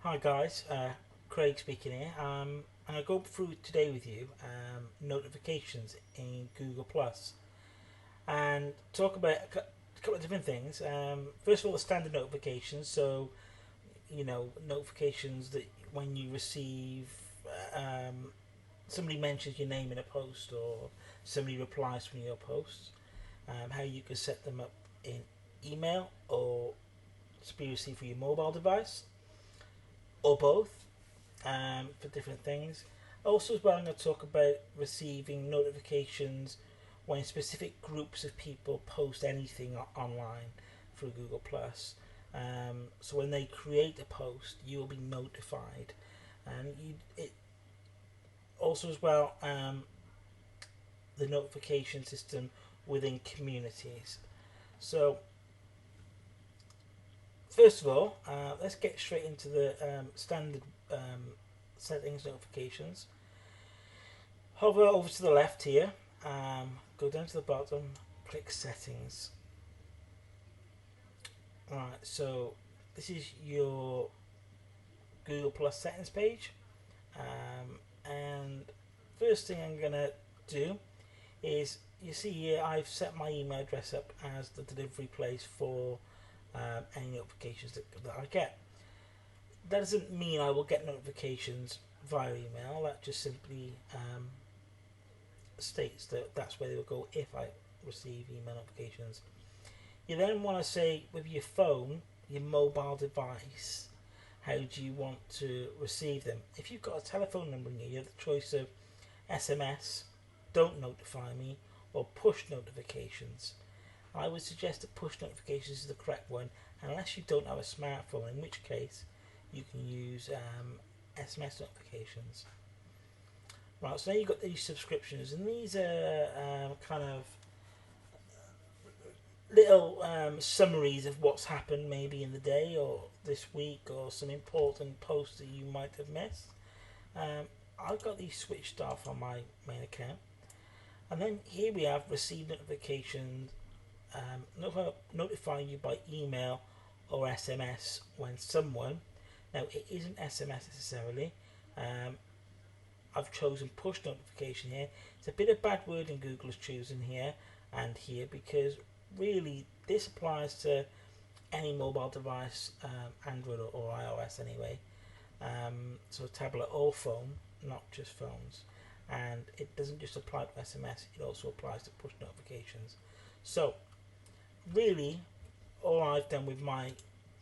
Hi guys, Craig speaking here. I'm going to go through today with you notifications in Google Plus and talk about a couple of different things. First of all, the standard notifications. So notifications that when you receive um, somebody mentions your name in a post or somebody replies to your posts. How you can set them up in email or to be received for your mobile device or both. For different things. Also, as well, I'm going to talk about receiving notifications when specific groups of people post anything online through Google Plus. So when they create a post, you will be notified, and it also as well the notification system within communities. So first of all, let's get straight into the standard settings notifications. Hover over to the left here, go down to the bottom, click settings. Alright, so this is your Google Plus settings page. And first thing I'm going to do is, you see here I've set my email address up as the delivery place for any notifications that I get. That doesn't mean I will get notifications via email, that just simply states that that's where they will go if I receive email notifications. You then want to say with your phone, your mobile device, how do you want to receive them? If you've got a telephone number in here, you have the choice of SMS, don't notify me, or push notifications. I would suggest that push notifications is the correct one, unless you don't have a smartphone, in which case you can use SMS notifications. Right, so now you've got these subscriptions, and these are kind of little summaries of what's happened maybe in the day or this week, or some important posts that you might have missed. I've got these switched off on my main account. And then here we have receive notifications, notifying you by email or SMS when someone, now it isn't SMS necessarily, I've chosen push notification here. It's a bit of bad wording Google has chosen here and here, because really this applies to any mobile device, Android or iOS anyway. So tablet or phone, not just phones. And it doesn't just apply to SMS, it also applies to push notifications. So really all I've done with my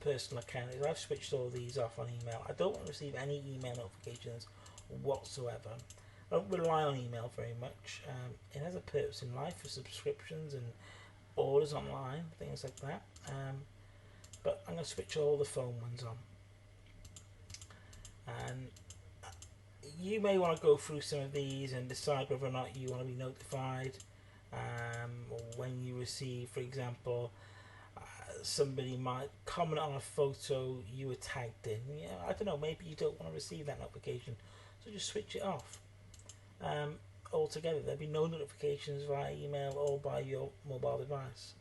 personal account is I've switched all these off on email. I don't want to receive any email notifications whatsoever. I don't rely on email very much. It has a purpose in life for subscriptions and orders online, things like that. But I'm going to switch all the phone ones on. And you may want to go through some of these and decide whether or not you want to be notified or when you receive, for example, somebody might comment on a photo you were tagged in. Yeah, I don't know, maybe you don't want to receive that notification, so just switch it off altogether. There'll be no notifications via email or by your mobile device.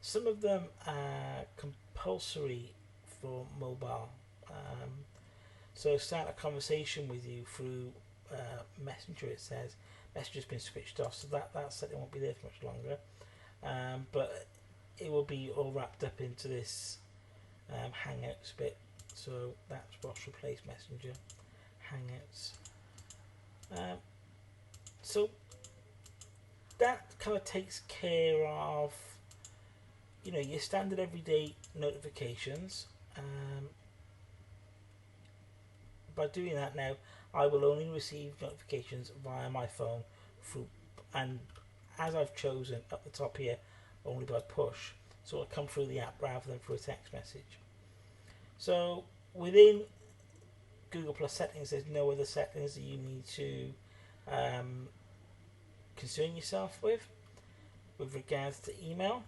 Some of them are compulsory for mobile. So start a conversation with you through Messenger. It says Messenger's been switched off, so that setting won't be there for much longer. But it will be all wrapped up into this Hangouts bit. So that's what's replaced Messenger, Hangouts. So that kind of takes care of your standard everyday notifications. By doing that now, I will only receive notifications via my phone through, and as I've chosen at the top here, only by push, so it'll come through the app rather than through a text message. So within Google Plus settings, there's no other settings that you need to concern yourself with regards to email.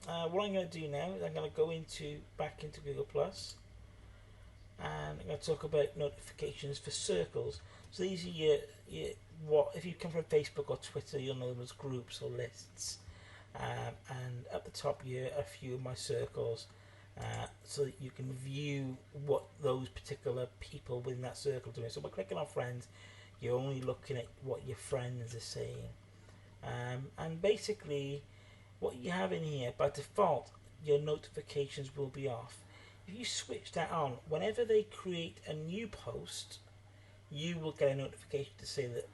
What I'm going to do now is I'm going to go back into Google Plus, and I'm going to talk about notifications for circles. So these are your what if you come from Facebook or Twitter, you'll know them as groups or lists. And at the top here are a few of my circles, so that you can view what those those particular people within that circle doing. So by clicking on friends, you're only looking at what your friends are saying. And basically, what you have in here, by default, your notifications will be off. If you switch that on, whenever they create a new post, you will get a notification to say that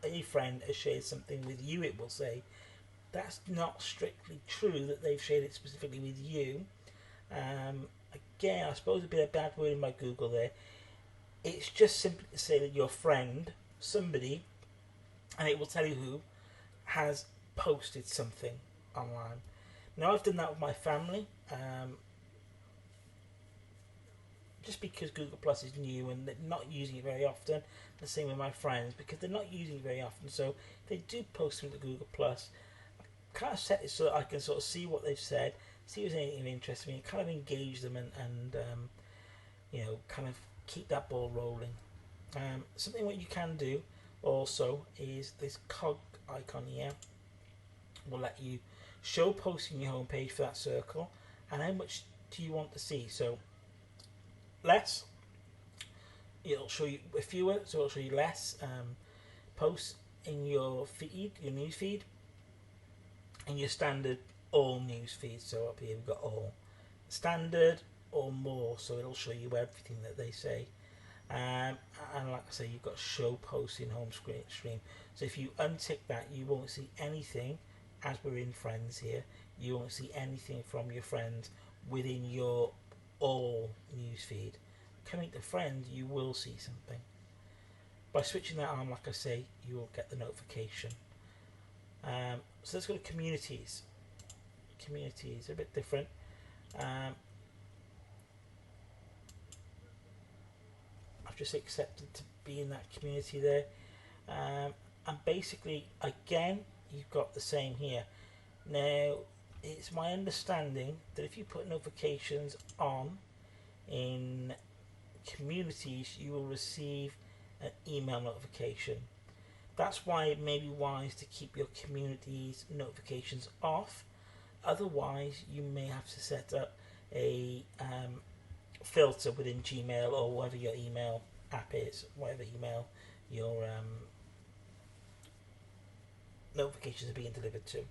a friend has shared something with you, it will say. That's not strictly true that they've shared it specifically with you. Again, I suppose a bit of bad wording by Google there. It's just simply to say that your friend, somebody, and it will tell you who, has posted something online. Now I've done that with my family, just because Google Plus is new and they're not using it very often. The same with my friends, because they're not using it very often. So if they do post something to Google Plus, I kind of set it so that I can sort of see what they've said, see if there's anything of interest to me, and kind of engage them and kind of keep that ball rolling. Something what you can do also is this cog icon here will let you show posts in your homepage for that circle, and how much do you want to see. So less, it'll show you fewer, so it'll show you less posts in your feed, your news feed, and your standard all news feed. So up here we've got all, standard or more, so it'll show you everything that they say. And like I say, you've got show posts in home stream. So if you untick that, you won't see anything. As we're in friends here, you won't see anything from your friends within your all news feed. Coming to friends, you will see something. By switching that on, like I say, you will get the notification. So let's go to communities. Communities are a bit different. I've just accepted to be in that community there. And basically, again, you've got the same here. Now, it's my understanding that if you put notifications on in communities, you will receive an email notification. That's why it may be wise to keep your communities notifications off. Otherwise, you may have to set up a filter within Gmail or whatever your email app is, whatever email your notifications are being delivered to.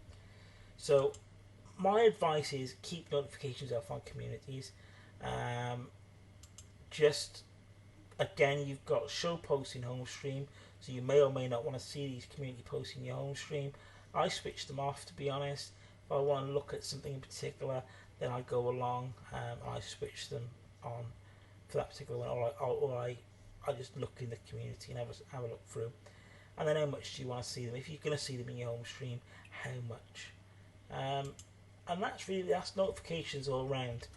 So my advice is keep notifications off on communities. Just again, you've got show posts in home stream, so you may or may not want to see these community posts in your home stream. I switch them off, to be honest. If I want to look at something in particular, then I go along and I switch them on for that particular one, or I just look in the community and have a look through. And then how much do you want to see them? If you're going to see them in your home stream, how much? And that's notifications all around.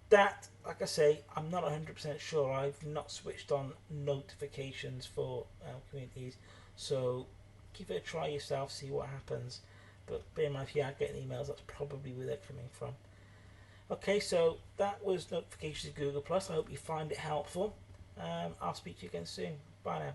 That, like I say, I'm not 100% sure. I've not switched on notifications for communities, so give it a try yourself, see what happens. But bear in mind, if you are getting emails, that's probably where they're coming from. Okay, so that was notifications of Google Plus. I hope you find it helpful. I'll speak to you again soon. Bye now.